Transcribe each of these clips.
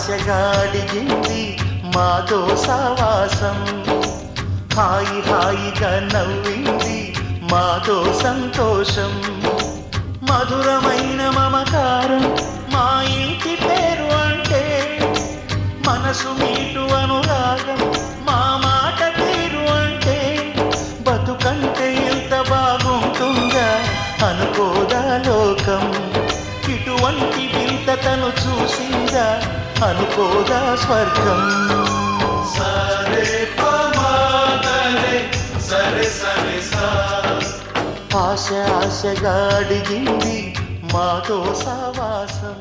ఆశగాడిగింది మాతో సావాసం, హాయి హాయిగా నవ్వింది మాతో సంతోషం, మధురమైన మమకారం మా ఇంటి పేరు అంటే, మనసు మీటు అనురాగం మా మాట తీరు అంటే, బతుకంటే ఎంత బాగుంటుందా అనుకోదా లోకం, ఇటువంటి వింతతను చూసిందా అనుకోదా స్వర్గం. సరే పమాగరే సరే సరే సా, ఆశ ఆశగా అడిగింది మాతో సావాసం.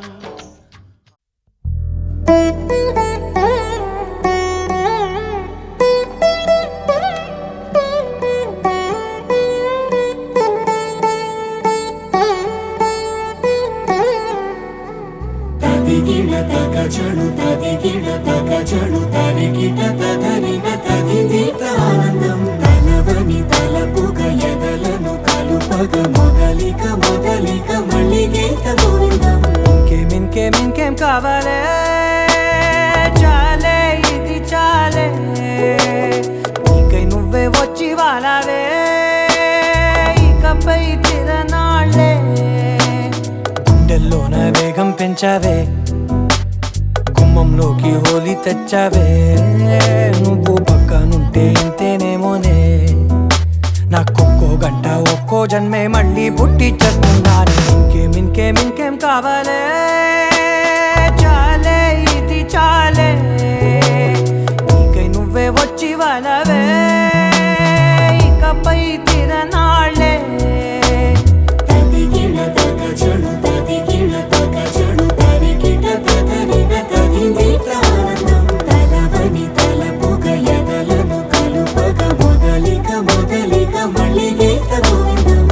తగచడు తదిగిడ తగచడు తరిగిట తదరిన తదిదీత ఆనందం, తలవని తలపుగ ఎదలను కలుపగ మొదలిక మొదలిక మళ్ళీ గీత గోవిందం. ఇంకేం కావాలే, చాలే ఇది చాలే, నీకై నువ్వే వచ్చి వాలావే, ఇకపై తిరనాళ్ళే, గుండెల్లోన వేగం పెంచావే, గుమ్మంలోకి హోలీ తెచ్చావే, నువ్వు పక్కనుంటే ఇంతేనేమోనే, నాకొక్కో గంట ఒక్కో జన్మే మళ్ళీ పుట్టి చేస్తున్నాను. ఇంకేం కావాలే, చాలే ఇది చాలే, నీకై నువ్వే వచ్చి వాళ్ళవే, ఇకపై తిరనాళ్ళే. తదిగిడ తగచడు తదిగిడ తగచడు తరిగిట తదరిన తదిదీత ఆనందం, తలవని తలపుగ ఎదలను కలుపగ మొదలిక మొదలిక మళ్ళీ గీత గోవిందం.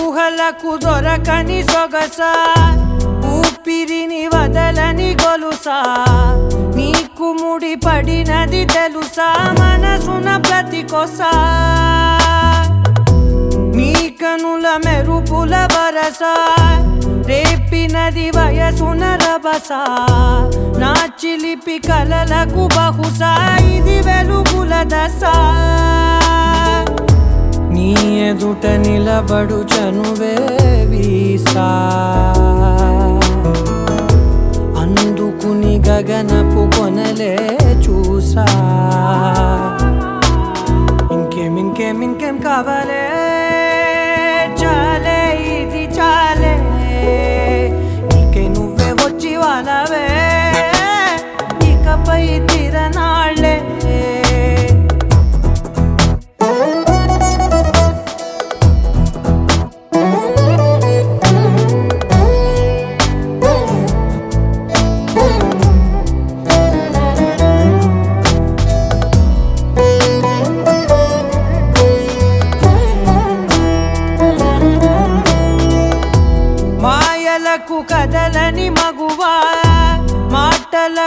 ఊహలకు దొరకని సొగసా, ఊపిరిని వదలని గొలుసా, నీకు ముడి పడినది తెలుసా మనసున ప్రతి కొసా, నీ కనుల మెరుపుల వరస, రేపినది వయసున రభస, నా చిలిపి కలలకు బహుశా ఇది వెలుగుల దశ, నీ ఎదుట నిలబడు చనువే వీసా, అందుకుని గగనపు కొనలే చూసా. ఇంకేం కావాలే,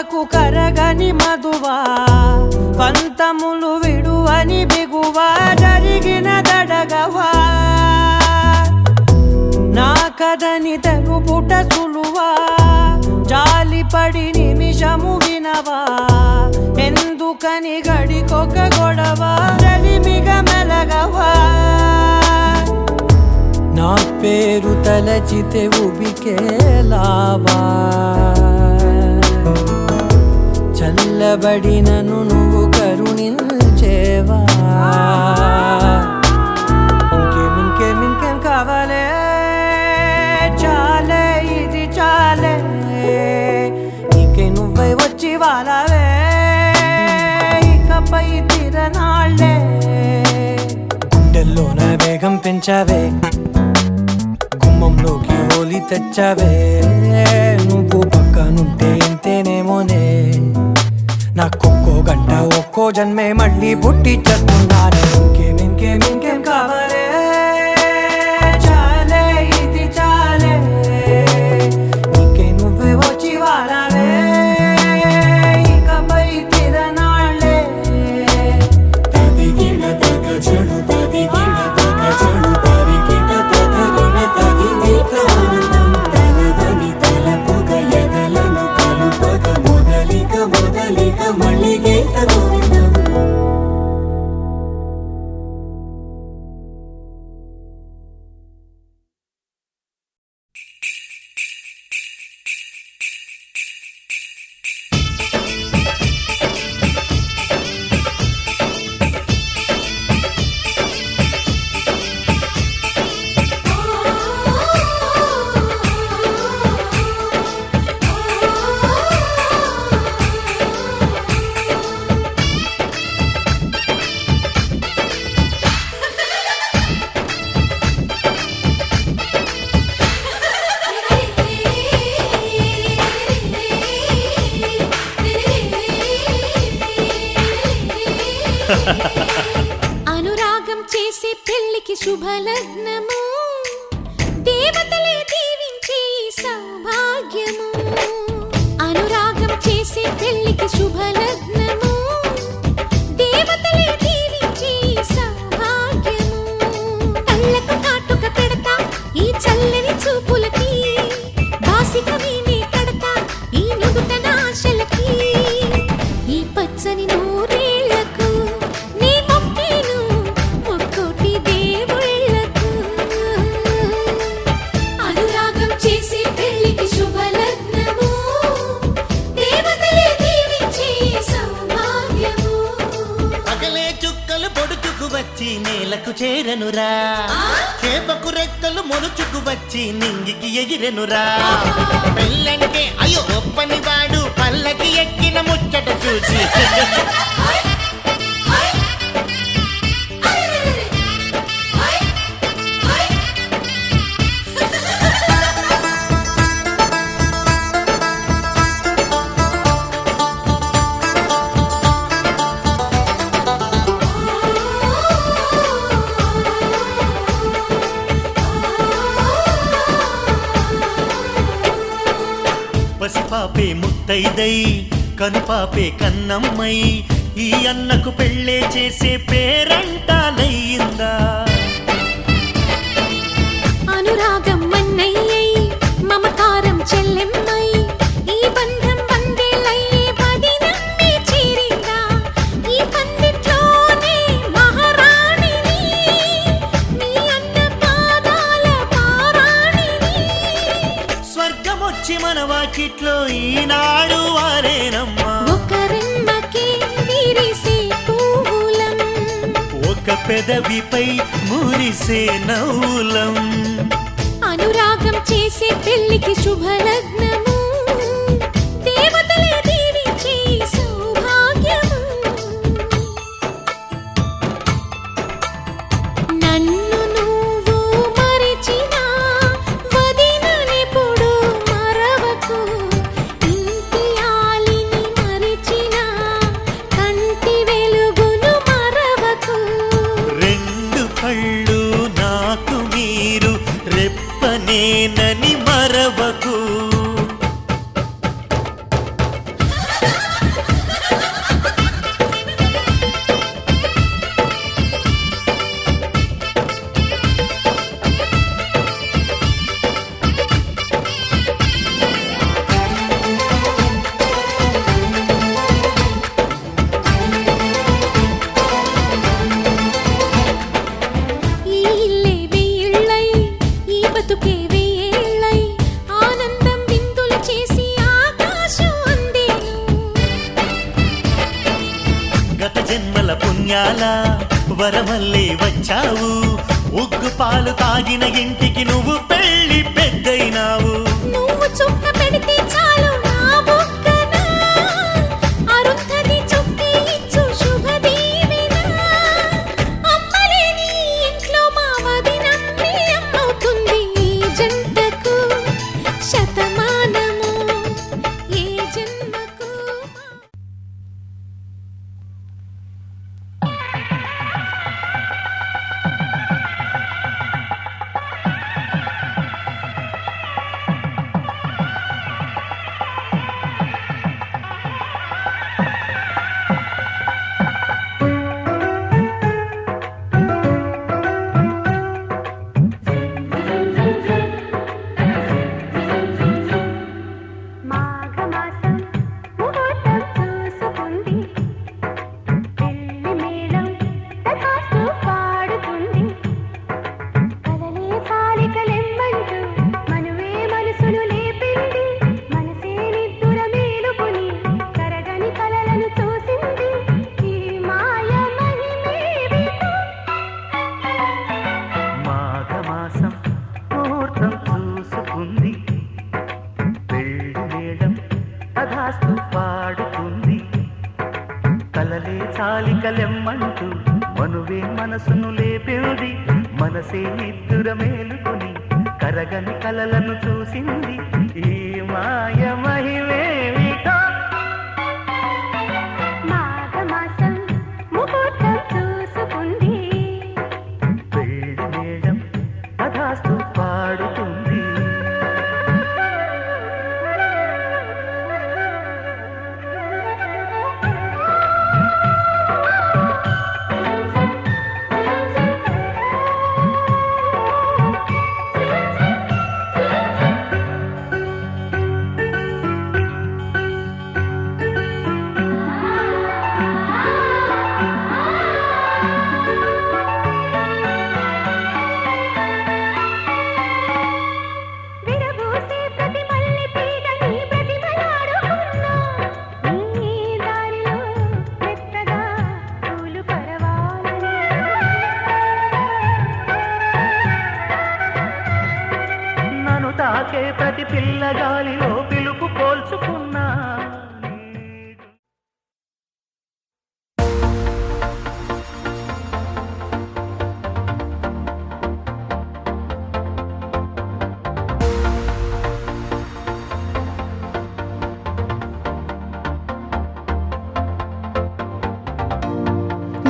బాధకు కరగని మధువా పంతములు విడువని బిగువా జరిగిన దడగవా నా కథని తెలుపుట సులువా జాలిపడి నిమిషము వినవా ఎందుకని గడికొక గొడవ రలిమిగ మెలగవా నా పేరు తలచితే ఉబికేలావా చల్లబడినను నువ్వు కరుణించేవా ఇంకేం కావాలే చాలే ఇది చాలే నీకే నువ్వై వచ్చి వాళ్ళవే ఇకపై తిరనాళ్ళే గుండెల్లోన వేగం పెంచావే గుమ్మంలోకి హోలీ తెచ్చావే నువ్వు పక్కనుంటే ఇంతేనేమోనే నాకొక్కో గంట ఒక్కో జన్మే మళ్ళీ పుట్టి చేస్తున్నానే ఇంకేం కావాలే చాలే ఇది చాలే నీకే నువ్వే వచ్చి వాళ్ళవే ఇకపై తిరనాళ్ళే తదిగిన తగ చెడు తదిగిన తగ చెడు తరికిట తదరిన తదిగిట ఆనందం తలవని తలపుగ ఎదలను కలుపగ మొదలిక మళ్ళీ గీత గోవిందం అనురాగం చేసే పెళ్లికి శుభలగ్నము దేవతలే దీవించే సౌభాగ్యము అనురాగం చేసే పెళ్లికి శుభలగ్నము దేవతలే దీవించే సౌభాగ్యము కళ్ళకు కాటుక పెడతా ఈ చల్లని చూపులకి బాసిక వీణే కడతా ఈ నుదుటన ఆశలకి ఈ పచ్చని నూరేళ్లకు నీ మొక్కేను ముక్కోటి దేవుళ్ళకు అనురాగం చేసే పెళ్లికి శుభలగ్నము దేవతలే దీవించే సౌభాగ్యము పగలే చుక్కలు పొడుచుకు వచ్చి నేలకు చేరనురా చేపకు రెక్కలు మొలుచుకు వచ్చి నింగికి ఎగిరెనురా పెళ్ళంటే అయ్యో ఒప్పని వాడు పల్లకి ఎక్కిన ముచ్చట చూసి పసిపాపే ముత్తైదై కనుపాపే కన్నమ్మై ఈ అన్నకు పెళ్ళే చేసే పేరంటాలయ్యిందా అనురాగం మన్నయ్యై మమకారం చెల్లెమ్మై ఈ బంధం వందేలయ్యే పదినమ్మి చేరిందా ఈ పందిట్లోనే మహారాణిని నీ అన్న పాదాల పారాణిని స్వర్గమొచ్చి మన వాకిట్లో ఈనాడు వారేనమ్మా ఒకరెమ్మకే విరిసే పూలం ఒక పెదవిపై మురిసే నవ్వులం అనురాగం చేసే పెళ్లికి శుభలగ్నము దేవతలే దీవించే సౌభాగ్యము నన్ను నువ్వు మరిచినా వదిననెప్పుడు మరవకు ఇంటి ఆలిని మరిచినా కంటి వెలుగును మరవకు రెండు కళ్ళు నాకు మీరు రెప్పనేనని మరవకు వరమల్లే వచ్చావు, ఉగ్గు పాలు తాగిన ఇంటికి నువ్వు పెళ్లి పెద్దయినావు. నువ్వు చుక్క పెడితే చాలు నా బుగ్గన, అరుంధతి చుక్కి ఇచ్చు శుభదీవెన. అమ్మలేని ఇంట్లో మా వదినమ్మే అమ్మవుతుంది ఈ జంటకు శతమానము ఏ జన్మకు. మాఘమాసం ముహూర్తం చూసుకుంది, పెళ్లి మేళం తథాస్తు పాడుతుంది. కలలే కాలికలెమ్మంటూ మనువే మనసును లేపింది, మనసే నిద్దుర మేలుకుని కరగని కలలను చూసింది. ఈ మాయ మహిమేవిటో. మాఘమాసం ముహూర్తం చూసుకుంది, పెళ్లి మేళం తథాస్తు పాడుతుంది. కలలే చాలికలెమ్మంటూ మనువే మనసును లేపింది, మనసే నిద్దుర మేలుకుని కరగని కలలను చూసింది. ఈ మాయ మహిమేమిటో. మాఘమాసం ముహూర్తం చూసుకుంది, పెళ్లి మేళం తథాస్తు పాడుతుంది. విరబూసే ప్రతి మల్లె తీగ నీ ప్రతిమలాడుకున్నా. నీ దారిలో మెత్తగా పూలు పరవాలని. నన్ను తాకే ప్రతి పిల్లగాలిలో పిలుపు పోల్చుకున్నా.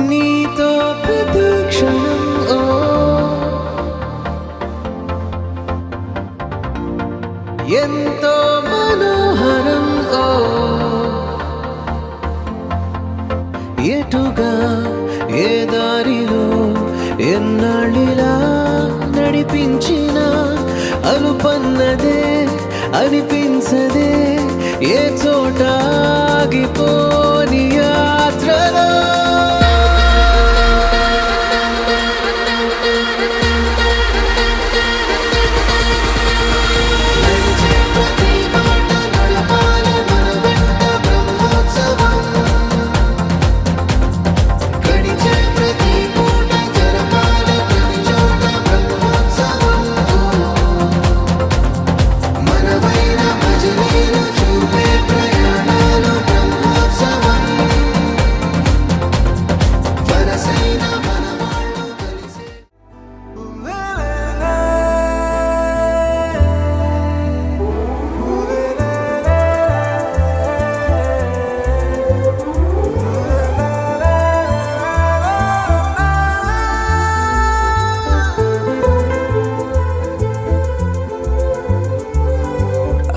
నీతో ప్రతి క్షణం ఓ ఎంతో మనోహరం ఓ, ఎటుగా ఏ దారిలో ఎన్నాళ్ళిలా నడిపించిన అలుపన్నదే అనిపించదే ఏ చోట ఆగిపోని యాత్రలో.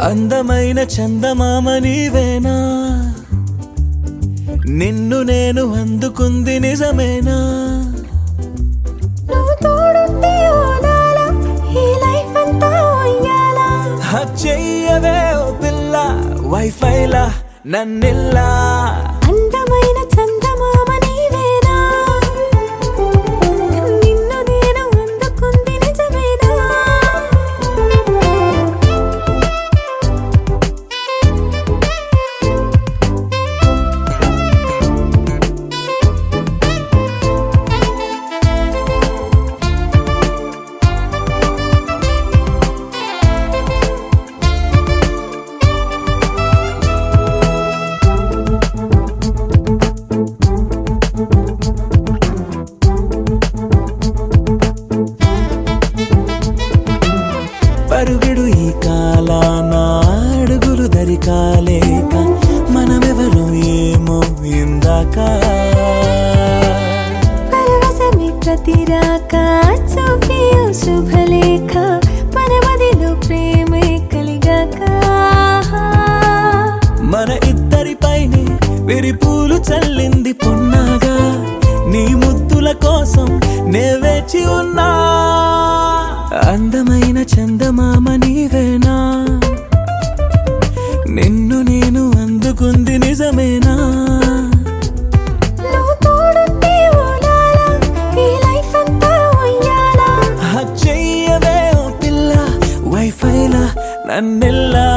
అందమైన చందమామ నీవేనా, నిన్ను నేను అందుకుంది నిజమేనా. నువ్వు తోడుంటే ఓదాల ఈ లైఫ్ అంతా ఉయ్యాలా. చెయ్యవే ఓ పిల్ల వైఫైలా నన్నిల్లా. అందమైన చందమామ నీవేనా, నిన్ను నేను అందుకుంది నిజమేనా. అందమైన చందమామ నీవేనా నిన్ను నేను అందుకుంది నిజమేనా నువ్వు తోడుంటే ఓలాల ఈ లైఫ్ అంతా ఉయ్యాలా చెయ్యవే ఓ పిల్ల వైఫైలా నన్నెల్లా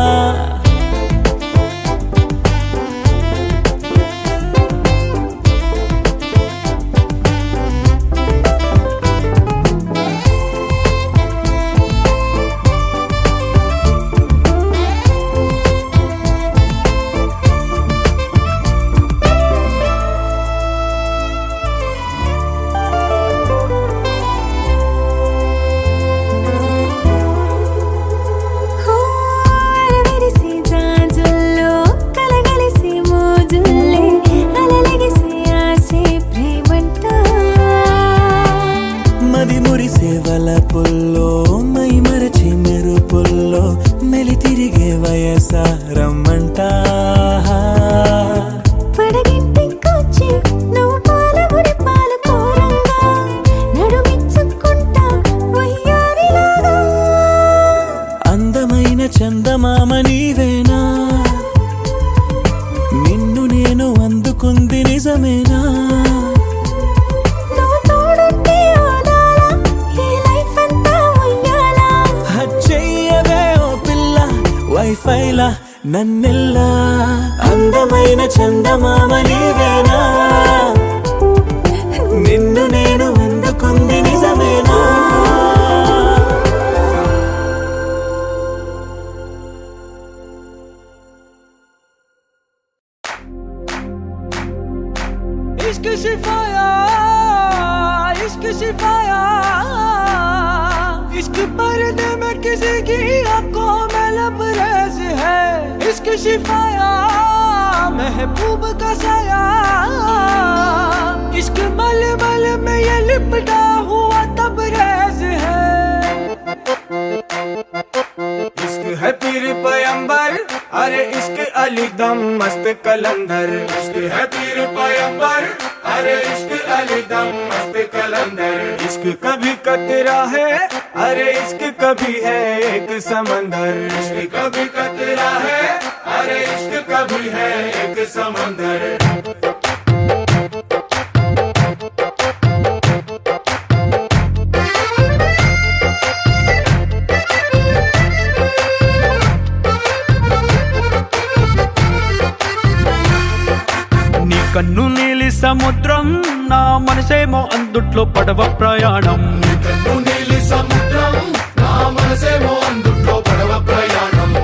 అరవిరిసి జాజుల్లో కలగలిసి మోజుల్లే అలలగిసి ఆసే ప్రేమంట మది మురిసే వలపుల్లో మై మరచి మెరుపుల్లో మెలి తిరిగే వయసారమ్మంట పడగింటికొచ్చి నువ్వు పాలబురి పాలు కోరంగా నడుమిచ్చుకుంటా వయ్యారిలాగా అందమైన చందమామ నీవేనా నిన్ను నేను అందుకుంది నిజమేనా నువ్వు తోడుంటే ఓలాల ఈ లైఫ్ అంతా ఉయ్యాలా చెయ్యవే ఓ పిల్ల వైఫైలా నన్నెల్లా అందమైన చందమామ నీవేనా నిన్ను నేను అందుకుంది నిజమేనా इश्क शिफाया इश्क शिफाया इश्क पर्दे में किसी की आंखों में लबरेज है इश्क शिफाया महबूब का साया इश्क मल मल में ये लिपटा हुआ तबरेज है इश्क है पीर पैगंबर अरे इश्क अली दम मस्त कलंदर इश्क है पीर पैगंबर अरे इश्क अली दम मस्त कलंदर इश्क कभी कतरा है अरे इश्क कभी है एक समंदर इश्क कभी कतरा है अरे इश्क कभी है एक समंदर కన్ను నీలి సముద్రం నా మనసేమో అందుట్లో పడవ ప్రయాణం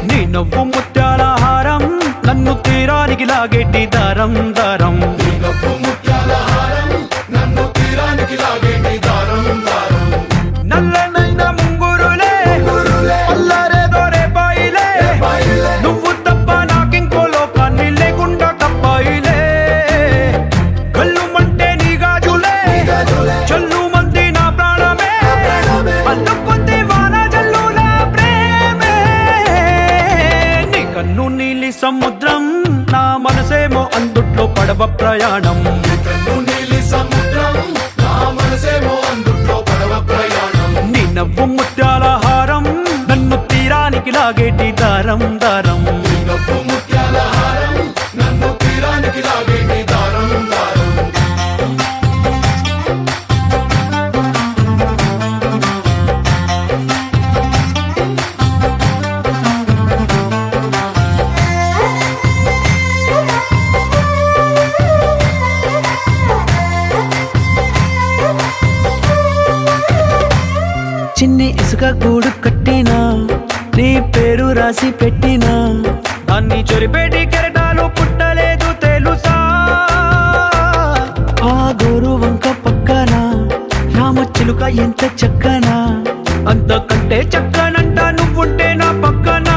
నీ నవ్వు ముత్యాల హారం నన్ను తీరానికి లాగేటి దారం దారం నల్లనైన ముంగురులే అల్లారేదో రేపాయిలే నువ్వు తప్ప నాకింకో లోకాన్ని లేకుండా తప్పాయిలే కళ్ళుమంటే నీ గాజులే చల్లు మంది నా ప్రాణమే అల్లుకుంది వాన జల్లుల ప్రేమే నీ కన్ను నీలి సముద్రం నా మనసేమో అందుట్లో పడవ ప్రయాణం నీ నవ్వు ముత్యాల హారం నన్ను తీరానికి లాగేటి దారం దారం చిన్ని ఇసుక గూడు కట్టినా నీ పేరు రాసి పెట్టినా అన్ని చొరిపేటి కెరటాలు పుట్టలేదు తెలుసా ఆ గోరు వంక పక్కన రామచిలుక ఎంత చక్కనా అంతకంటే చక్కనంట నువ్వుంటే నా పక్కన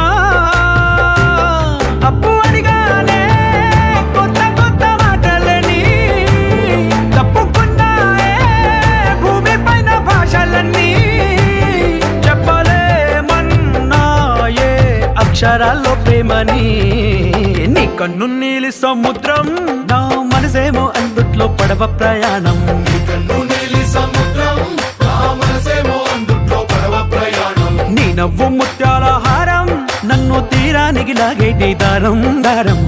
అప్పు అడిగానే కొత్త కొత్త మాటలని తప్పుకున్నాయే భూమి పైన భాషలన్నీ చెప్పలేమన్నాయే అక్షరాల్లో ప్రేమని నీ కన్ను నీలి సముద్రం నా మనసేమో అందుట్లో పడవ ప్రయాణం సముద్రం నా మనసేమో అందుట్లో పడవ ప్రయాణం నవ్వు ముత్యాల హారం నన్ను తీరానికి లాగేటి దారం దారం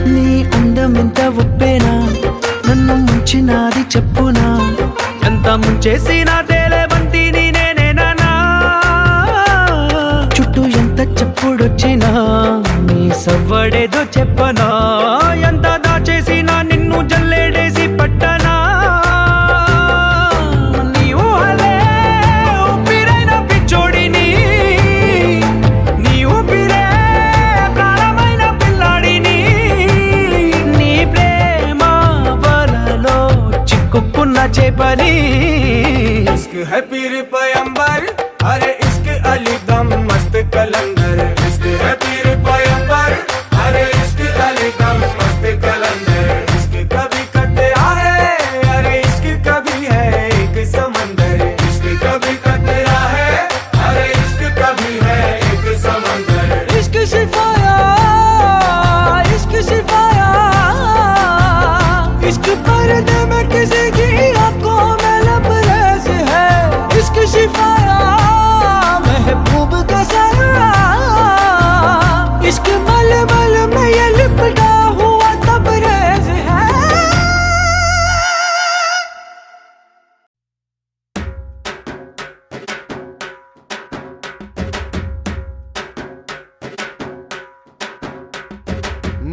నీ అందం ఎంత ఉప్పేనా నన్ను ముంచినాది చెప్పునా ఎంత ముంచేసినా తేలే బంతి నేనేనా చుట్టూ ఎంత చెప్పుడొచ్చినా నీ సవ్వడేదో చెప్పనా ఎంత దాచేసినా నిన్ను జల్లేడేసి పట్టనా నీ ఊహలే ఊపిరైన పిచ్చోడిని నీ ఊపిరే ప్రాణమైన పిల్లాడిని నీ ప్రేమ వలలో చిక్కుకున్న చేపని इश्क है पीर पैगंबर अरे इश्क अली दम मस्त कलंदर इश्क है पीर पैगंबर अरे इश्क अली दम मस्त कलंदर इश्क कभी कतरा है अरे इश्क कभी है एक समंदर इश्क कभी कतरा है अरे इश्क कभी है एक समंदर इश्क शिफाया इश्क शिफाया इश्क पर्दे में किसी की आंखों में लबरेज है इश्क शिफाया महबूब का साया इश्क मलमल में ये लिपटा हुआ तबरेज है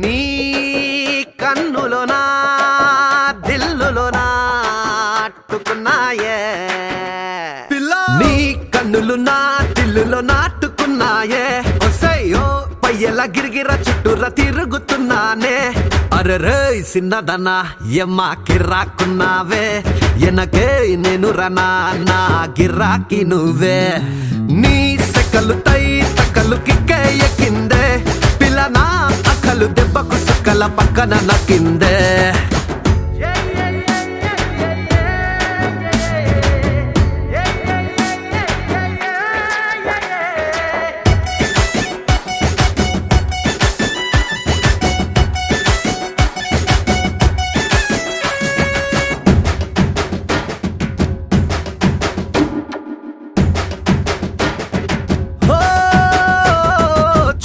నీ కన్నులోనా దిల్లులోనా అట్టుకున్నాయే నీ కన్నులు నా దిల్లులో నాటుకున్నాయే ఒసయ్యో పయ్యల గిరిగిర చుట్టూరా తిరుగుతున్నానే అరెరే సిన్నదనా ఎమ్మ కిర్రాకున్నావే ఎనకే నేను రనా నా గిరాకి నువ్వే నీ సెకలు తై తకలు కిక్కే ఎక్కిందే పిల్లనా అక్కలు దెబ్బకు సుక్కల పక్కన నక్కిందే ఓ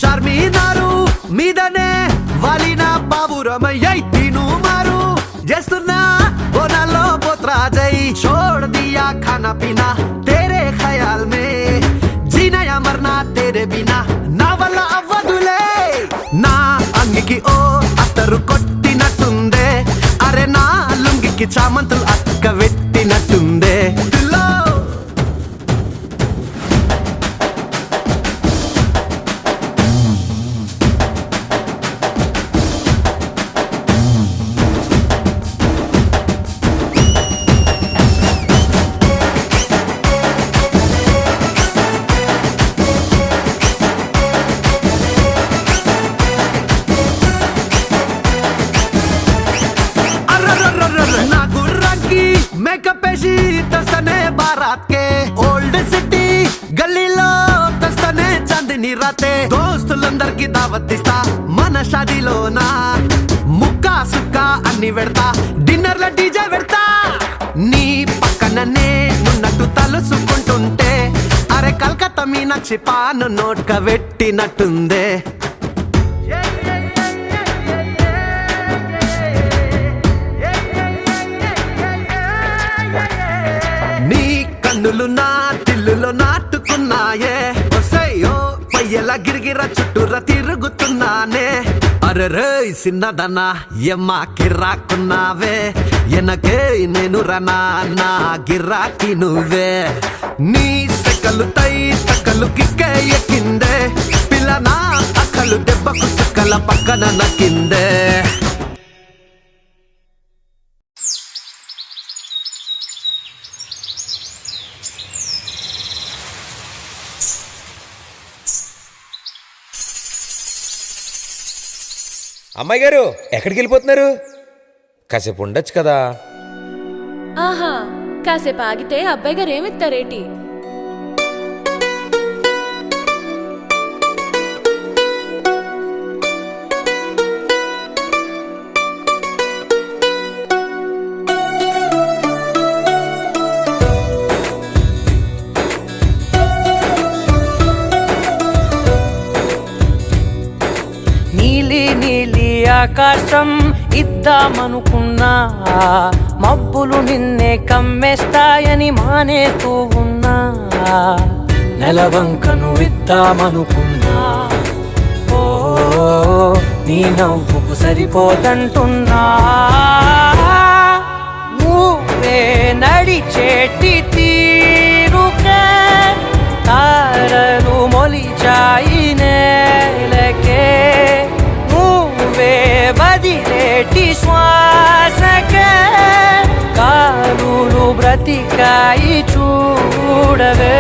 చార్మినారు మీదనే వాలిన బాబురమయ్యై తిను మారు చేస్తున్నా బోనాల్లో పోత్రా జై छोड़ दिया खाना पीना तेरे ख्याल में जीना या मरना तेरे बिना నా వల్ల అవ్వదులే నా అంగికి ఓ అత్తరు కొట్టినట్టుందే అరే నా లుంగికి చామంతులు అక్క పెట్టినట్టుందే దిల్లో నా గుర్రాకి మేకప్ వేసి తెస్తనే బారాత్ కే ఓల్డ్ సిటీ గల్లీలో తెస్తనే చందిని రాతే దోస్తులందరికి దావత్ ఇస్తా మన షాదీలోనా ముక్కా సుక్కా అన్ని పెడతా డిన్నర్ల డీజే పెడతా నీ పక్కననే నున్నట్టు తలుసుకుంటుంటే అరే కల్కత్తా మీనాక్షి పాను నోట్క పెట్టినట్టుందే నీ కన్నులు నా దిల్లులో నాటుకున్నాయే ఒసయ్యో పయ్యల గిరిగిర చుట్టూరా తిరుగుతున్నానే అరెరే సిన్నదనా ఎమ్మ కిర్రాకున్నావే ఎనకే నేను రనా నా గిరాకి నువ్వే నీ సెకలు తై తకలు కిక్కే ఎక్కిందే పిల్లనా అక్కలు దెబ్బకు సుక్కల పక్కన నక్కిందే అమ్మాయి గారు ఎక్కడికి వెళ్ళిపోతున్నారు? కాసేపు ఉండొచ్చు కదా. ఆహా, కాసేపు ఆగితే అబ్బాయి గారు ఏమిస్తారేటి? నీలి నీలి ఆకాశం ఇద్దామనుకున్నా, మబ్బులు నిన్నే కమ్మేస్తాయని మానేస్తూ ఉన్నా. నెలవంకను ఇద్దామనుకున్నా, ఓ నీ నవ్వుకు సరిపోదంటున్నా. నువ్వే నడిచేటి తీరుకే తారలు మొలిచాయి నేలకే. నువ్వే వదిలేటి శ్వాసకే కారులు బ్రతికాయి చూడవే.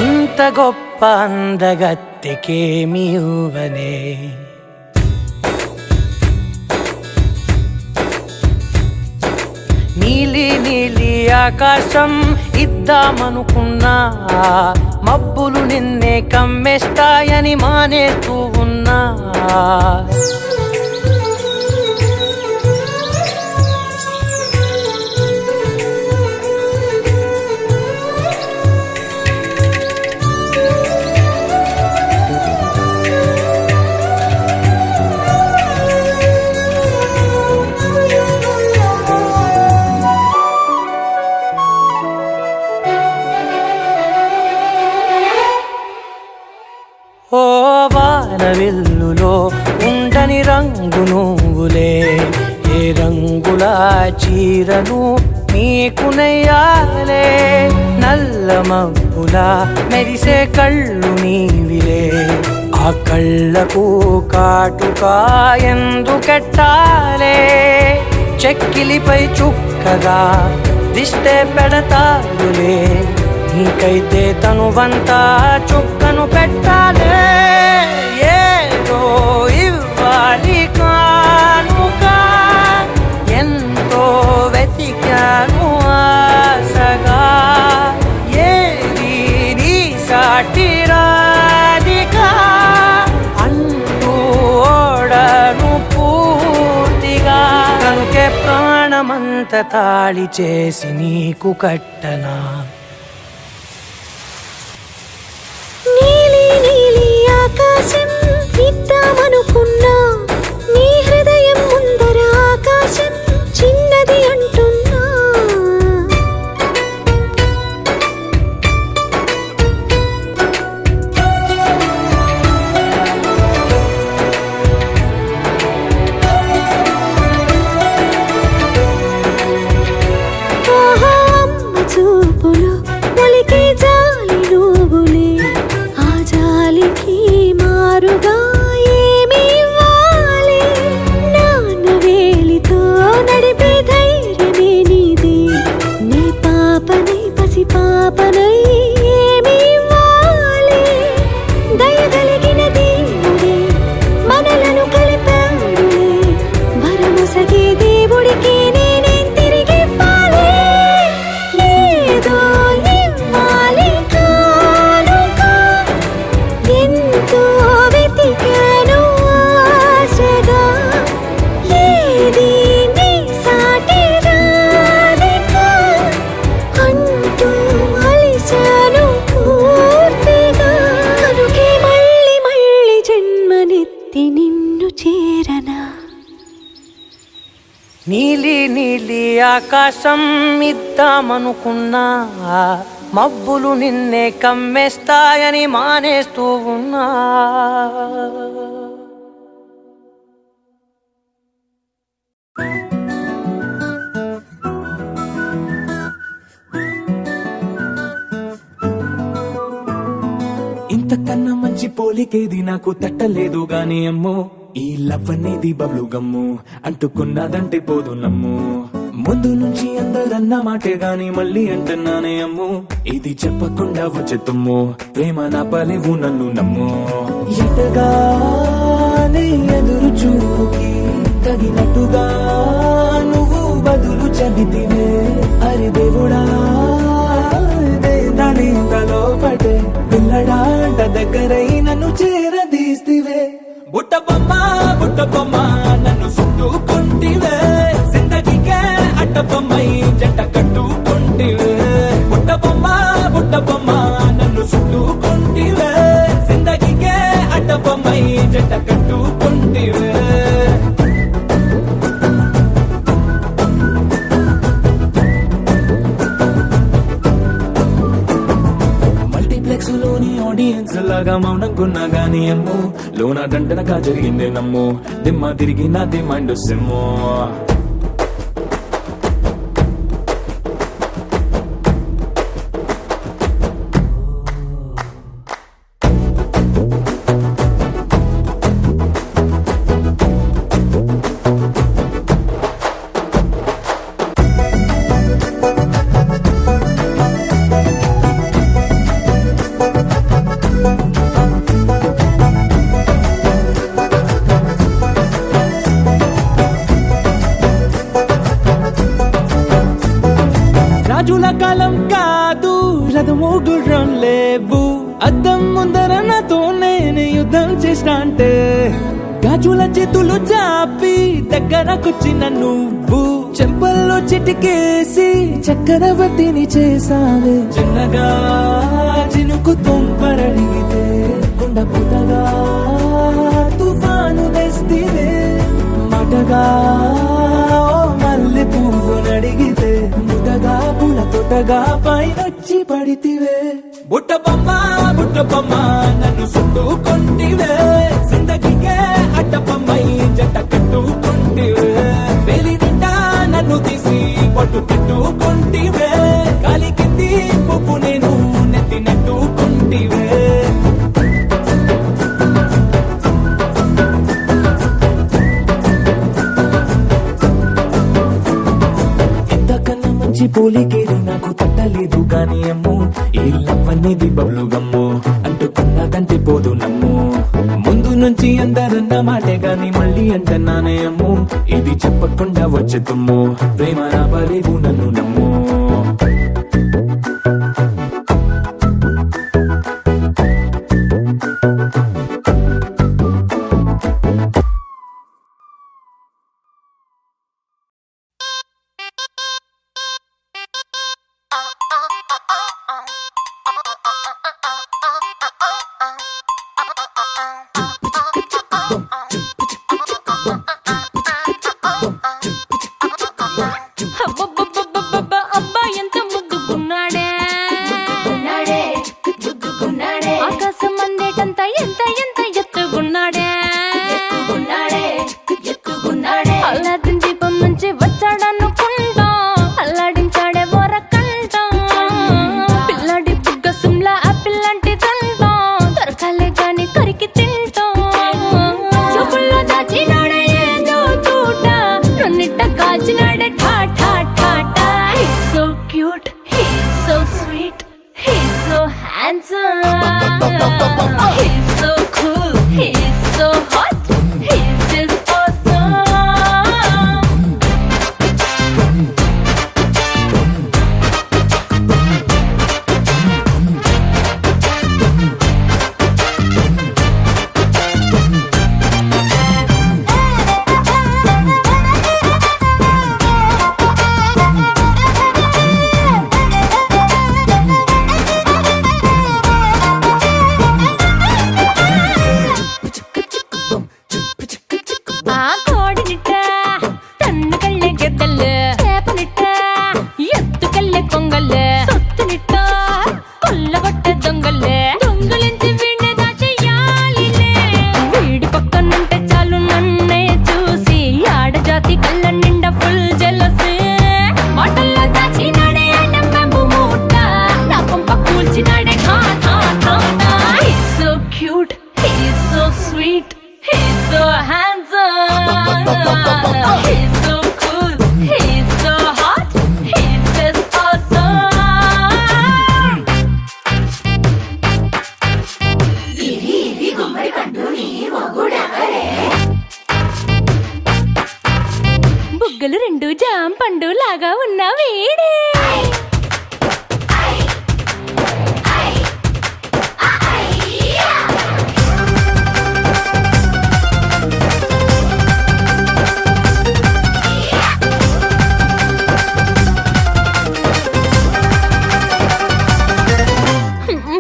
ఇంత గొప్ప అందగత్తెకేమి ఇవ్వనే. నీలి నీలి ఆకాశం ఇద్దామనుకున్నా, మబ్బులు నిన్నే కమ్మేస్తాయని మానేస్తూ ఉన్నా. ఓ వానవిల్లులో ఉండని రంగు నువ్వులే. ఏ రంగుల చీరను నీకు నెయ్యాలే. నల్ల మబ్బుల మెరిసే కళ్ళు నీవిలే. ఆ కళ్ళకు కాటుకా ఎందుకెట్టాలే. చెక్కిలిపై చుక్కగా దిష్టే పెడతారులే. నీకైతే తనువంతా చుక్కను పెట్టాలే. ఏదో ఇవ్వాలి కానుక, ఎంతో వెతికాను ఆశగా. ఏది నీ సాటి రాధిక అంటూ ఓడను పూర్తిగా. కనుకే ప్రాణమంత తాళి చేసి నీకు కట్టనా. నీలి నీలి ఆకాశం ఇద్దామనుకున్నా, నీ హృదయం ముందర ఆకాశం చిన్నది అంటున్నా. ఓహో అమ్మ చూపులు ఒలికే జాలి నువ్వులే. ఆ జాలికి మారుగా ఏమి ఇవ్వాలి. నాన్న వేలితో నడిపే ధైర్యమే నీది. నీ పాపనై పసి పాపనై ఏమి ఇవ్వాలి. దయగలిగిన దేవుడే మనలను కలిపాడులే. వరమొసగే దేవుడికి నేనేం తిరిగి ఇవ్వాలి. ఏదో ఇవ్వాలి కానుక, ఎంతో వెతికాను ఆశగా. ఏది నీ సాటి రాధిక అంటూ అలిశాను పూర్తిగా. కనుకే మళ్ళీ మళ్ళీ జన్మనెత్తి నిన్ను చేరనా. నీలి నీలి ఆకాశం ఇద్దామనుకున్నా, మబ్బులు నిన్నే కమ్మేస్తాయని మానేస్తూ ఉన్నా. ఇంతకన్నా మంచి పోలికేది నాకు తట్టలేదు గాని అమ్మో. ఈ లవ్ అనేది బబ్లు గమ్ము, అంటుకున్నదంటే పోదు నమ్ము. ముందు నుంచి అందరన్న మాటే గాని మళ్ళీ అంటున్నానే అమ్ము. ఇది చెప్పకుండా వచ్చే తుమ్ము, ప్రేమ నా పలేవు నన్ను నమ్ము. ఎటగా నీ ఎదురు చూపుకి తగినట్టుగా నువ్వు బదులు చెబితివే. అరి దేవుడా దాని లోపటే పిల్లడాంట దగ్గరై నన్ను చేరదీస్తివే. బుట్ట బొమ్మ నన్ను చుట్టుకుంటివే. జిందగీకే అట్ట బొమ్మై జంట కట్టుకుంటివే. బుట్ట బొమ్మ నన్ను చుట్టుకుంటివే. జిందగీకే అట్ట బొమ్మై జంట కట్టుకుంటివే. మల్టీప్లెక్స్ లోని ఆడియన్స్ లాగా మౌనంకున్నా గానీ అమ్ము లోన దండనగా జరిగిందే నమ్ము. దిమ్మ తిరిగి నాది మైండ్ సిమ్ము. రాజుల కాలం కాదు, రథము గుర్రం లేవు. అద్దం ముందర నాతో నేను యుద్ధం చేసినా అంటే గాజుల చేతులు చాపి దగ్గరకొచ్చిన నువ్వు చెంపల్లో చిటికేసి చక్రవర్తిని చేసావే. చిన్నగా చినుకు తుంపరడిగితే కుండ పుతగా తుఫాను తెస్తివే. మాటగా మల్లె పువ్వు నడిగితే ముదగా పుల తొటగా పైనొచ్చి పడితివే. బుట్ట బొమ్మ నన్ను చుట్టుకుంటివే. జిందగీకే అట్ట బొమ్మై జంట కట్టుకుంటివే. వేలి నిండా నన్ను తీసి పట్టు పెట్టుకుంటివే. గాలి కింది పువ్వు నేను నెత్తినట్టుకుంటివే. పోలికేది నాకు తట్టలేదు గాని అమ్ము. ఈ లవ్ అనేది బబ్లు గమ్ము అంటుకున్నదంటే పోదు నమ్ము. ముందు నుంచి అందరన్న మాటే గాని మళ్ళీ అంటున్నానే అమ్ము. ఇది చెప్పకుండా వచ్చే తుమ్ము. ప్రేమ రాబలేదు నన్ను నమ్ము. అబ్బబ్బబ్బబ్బబ్బ, అబ్బా ఎంత ముద్దుకున్నాడే. ఆకాశం అందేటంత ఎంత ఎంత ఎత్తుకున్నాడే. అల్లాదిన్ దీపం నుంచి వచ్చాడనుకుంటా అల్లాడించాడే ఓరకంట. పిల్లాడి బుగ్గ సుమ్లా ఆపిల్ లాంటి దంట దొరకాలే గాని కరికి తింటా. చూపుల్లో దాచినాడే ఏదో తూట నన్నిట్ట కాచినాడే ఠా ఠా ఠా ఠా. He's so cute, he's so sweet, he's so handsome, he's so cool, he's so hot, he's just awesome. ఫుల్ల వేడే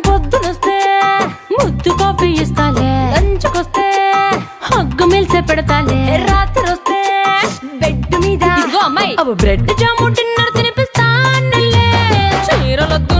పొద్దునొస్తే ముద్దు కాఫీ ఇస్తాలే, లంచ్కొస్తే హగ్గు మిల్సే పెడతాలే, రాత్రి వస్తే బెడ్ మీద అమ్మాయి బ్రెడ్ జాము డిన్నర్ తినిపిస్తానులే, చీరలొద్దు